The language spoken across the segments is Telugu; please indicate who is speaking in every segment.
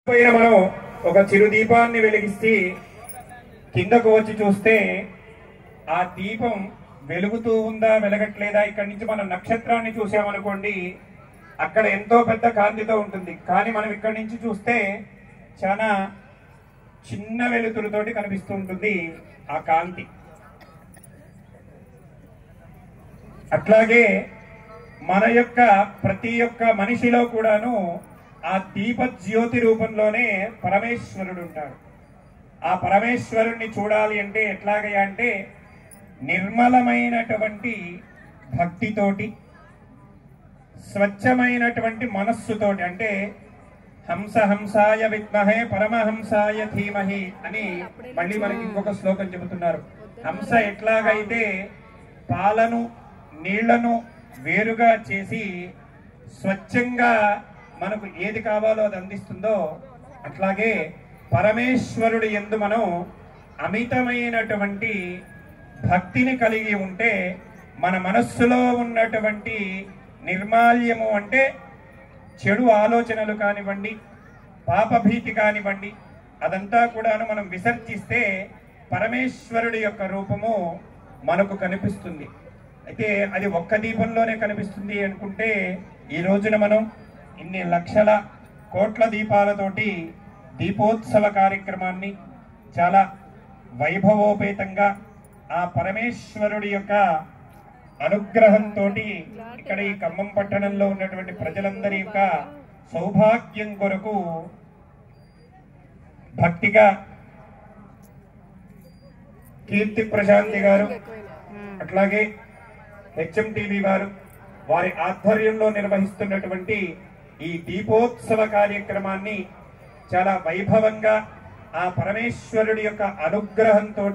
Speaker 1: పైన మనం ఒక చిరు దీపాన్ని వెలిగిస్తే కిందకు వచ్చి చూస్తే ఆ దీపం వెలుగుతూ ఉందా వెలగట్లేదా ఇక్కడి నుంచి మనం నక్షత్రాన్ని చూసామనుకోండి అక్కడ ఎంతో పెద్ద కాంతితో ఉంటుంది కానీ మనం ఇక్కడి నుంచి చూస్తే చాలా చిన్న వెలుతురుతోటి కనిపిస్తూ ఉంటుంది ఆ కాంతి. అట్లాగే మన యొక్క ప్రతి ఒక్క మనిషిలో కూడాను ఆ దీప జ్యోతి రూపంలోనే పరమేశ్వరుడు ఉంటాడు. ఆ పరమేశ్వరుణ్ణి చూడాలి అంటే ఎట్లాగయ్యా అంటే నిర్మలమైనటువంటి భక్తితోటి స్వచ్ఛమైనటువంటి మనస్సుతోటి, అంటే హంస హంసాయ విద్మహే పరమహంసాయ ధీమహి అని మళ్ళీ మనకి ఇంకొక శ్లోకం చెబుతున్నారు. హంస ఎట్లాగైతే పాలను నీళ్లను వేరుగా చేసి స్వచ్ఛంగా మనకు ఏది కావాలో అది అందిస్తుందో అట్లాగే పరమేశ్వరుడి యందు మనం అమితమైనటువంటి భక్తిని కలిగి ఉంటే మన మనస్సులో ఉన్నటువంటి నిర్మాల్యము అంటే చెడు ఆలోచనలు కానివ్వండి, పాపభీతి కానివ్వండి, అదంతా కూడాను మనం విసర్జిస్తే పరమేశ్వరుడి యొక్క రూపము మనకు కనిపిస్తుంది. అయితే అది ఒక్క దీపంలోనే కనిపిస్తుంది అనుకుంటే ఈ రోజున మనం ఇన్ని లక్షల కోట్ల దీపాలతోటి దీపోత్సవ కార్యక్రమాన్ని చాలా వైభవోపేతంగా ఆ పరమేశ్వరుడి యొక్క అనుగ్రహంతో ఇక్కడ ఈ ఖమ్మం పట్టణంలో ఉన్నటువంటి ప్రజలందరి యొక్క సౌభాగ్యం కొరకు భక్తిగా కీర్తి ప్రశాంతి గారు అట్లాగే హెచ్ఎంటీవీ వారు వారి ఆధ్వర్యంలో నిర్వహిస్తున్నటువంటి ఈ దీపోత్సవ కార్యక్రమాన్ని చాలా వైభవంగా ఆ పరమేశ్వరుడి యొక్క అనుగ్రహంతో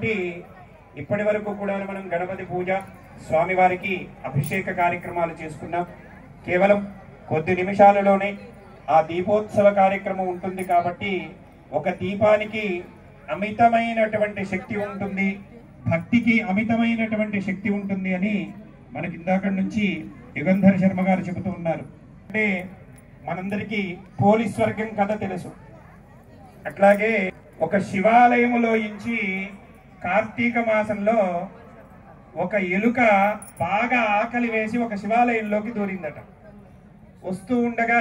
Speaker 1: ఇప్పటి వరకు కూడా మనం గణపతి పూజ, స్వామివారికి అభిషేక కార్యక్రమాలు చేసుకున్నాం. కేవలం కొద్ది నిమిషాలలోనే ఆ దీపోత్సవ కార్యక్రమం ఉంటుంది కాబట్టి ఒక దీపానికి అమితమైనటువంటి శక్తి ఉంటుంది, భక్తికి అమితమైనటువంటి శక్తి ఉంటుంది అని మనకి ఇందాక నుంచి యుగంధర్ శర్మ గారు చెబుతూ ఉన్నారు. అంటే మనందరికీ పోలీస్ వర్గం కథ తెలుసు. అట్లాగే ఒక శివాలయములో నుంచి కార్తీక మాసంలో ఒక ఎలుక బాగా ఆకలి వేసి ఒక శివాలయంలోకి దూరిందట. వస్తూ ఉండగా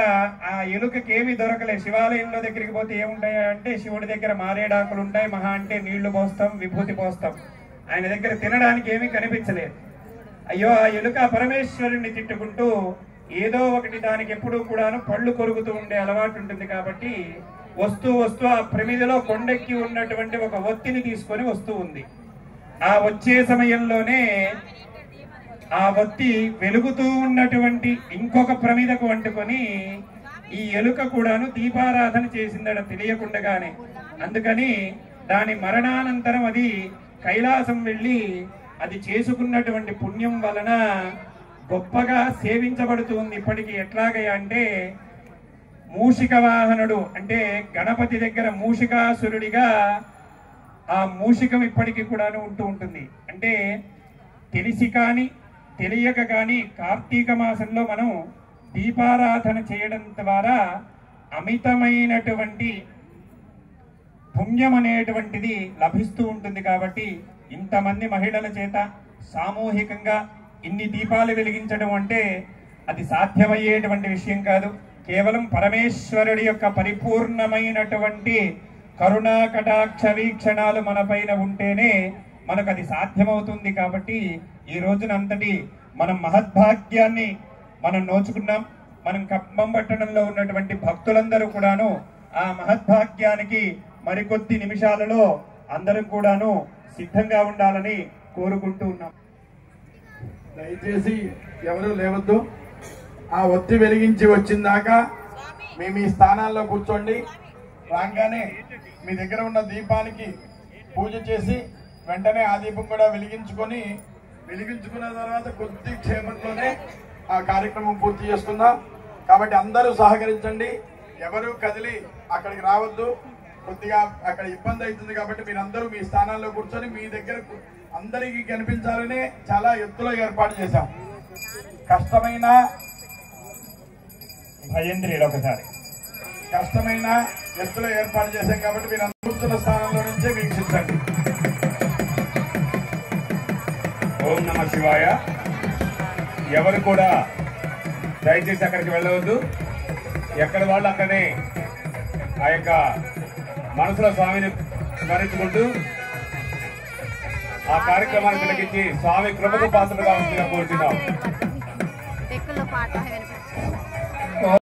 Speaker 1: ఆ ఎలుకకేమీ దొరకలే. శివాలయంలో దగ్గరికి పోతే ఏముంటాయి అంటే శివుడి దగ్గర మారేడాకులు ఉంటాయి, మహా అంటే నీళ్లు పోస్తాం, విభూతి పోస్తాం. ఆయన దగ్గర తినడానికి ఏమీ కనిపించలేదు. అయ్యో ఆ ఎలుక పరమేశ్వరుణ్ణి తిట్టుకుంటూ ఏదో ఒకటి దానికి ఎప్పుడూ కూడాను పళ్ళు కొరుకుతూ ఉండే అలవాటు ఉంటుంది కాబట్టి వస్తూ వస్తూ ఆ ప్రమిదలో కొండెక్కి ఉన్నటువంటి ఒక ఒత్తిని తీసుకొని వస్తూ ఉంది. ఆ వచ్చే సమయంలోనే ఆ ఒత్తి వెలుగుతూ ఉన్నటువంటి ఇంకొక ప్రమిదకు అంటుకొని ఈ ఎలుక కూడాను దీపారాధన చేసిందట తెలియకుండగానే. అందుకని దాని మరణానంతరం అది కైలాసం వెళ్ళి అది చేసుకున్నటువంటి పుణ్యం వలన గొప్పగా సేవించబడుతుంది ఇప్పటికీ. ఎట్లాగయ్యా అంటే మూషిక వాహనుడు అంటే గణపతి దగ్గర మూషికాసురుడిగా ఆ మూషికం ఇప్పటికీ కూడాను ఉంటూ ఉంటుంది. అంటే తెలిసి కానీ తెలియక కానీ కార్తీక మాసంలో మనం దీపారాధన చేయడం ద్వారా అమితమైనటువంటి పుణ్యం అనేటువంటిది లభిస్తూ ఉంటుంది. కాబట్టి ఇంతమంది మహిళల చేత సామూహికంగా ఇన్ని దీపాలు వెలిగించడం అంటే అది సాధ్యమయ్యేటువంటి విషయం కాదు. కేవలం పరమేశ్వరుడి యొక్క పరిపూర్ణమైనటువంటి కరుణా కటాక్ష వీక్షణాలు మన పైన ఉంటేనే మనకు అది సాధ్యమవుతుంది. కాబట్టి ఈ రోజునంతటి మనం మహద్భాగ్యాన్ని మనం నోచుకున్నాం. మనం ఖమ్మం పట్టణంలో ఉన్నటువంటి భక్తులందరూ కూడాను ఆ మహద్భాగ్యానికి మరికొద్ది నిమిషాలలో అందరూ కూడాను సిద్ధంగా ఉండాలని కోరుకుంటూ ఉన్నాం.
Speaker 2: దయచేసి ఎవరు లేవద్దు. ఆ ఒత్తి వెలిగించి వచ్చిందాకా మీ మీ స్థానాల్లో కూర్చోండి. రాగానే మీ దగ్గర ఉన్న దీపానికి పూజ చేసి వెంటనే ఆ దీపం కూడా వెలిగించుకున్న తర్వాత కొద్ది క్షేమంలోనే ఆ కార్యక్రమం పూర్తి చేసుకుందాం. కాబట్టి అందరూ సహకరించండి. ఎవరు కదిలి అక్కడికి రావద్దు. కొద్దిగా అక్కడ ఇబ్బంది అవుతుంది కాబట్టి మీరందరూ మీ స్థానాల్లో కూర్చొని మీ దగ్గర అందరికీ కనిపించాలని చాలా ఎత్తులో ఏర్పాటు చేశాం. కష్టమైన
Speaker 1: భజంత్రీలు ఒకసారి
Speaker 2: కష్టమైన ఎత్తులో ఏర్పాటు చేశాం కాబట్టి మీరు కూర్చున్న స్థానంలో నుంచే వీక్షించండి.
Speaker 1: ఓం నమ శివాయ. ఎవరు కూడా దయచేసి అక్కడికి వెళ్ళవద్దు. ఎక్కడ వాళ్ళు అక్కడనే ఆ యొక్క మనసులో స్వామిని స్మరించుకుంటూ ఆ కార్యక్రమాన్ని తిలకించి స్వామి కృపకు పాత్రగా ఉంటుందిగా కోరుతున్నాం.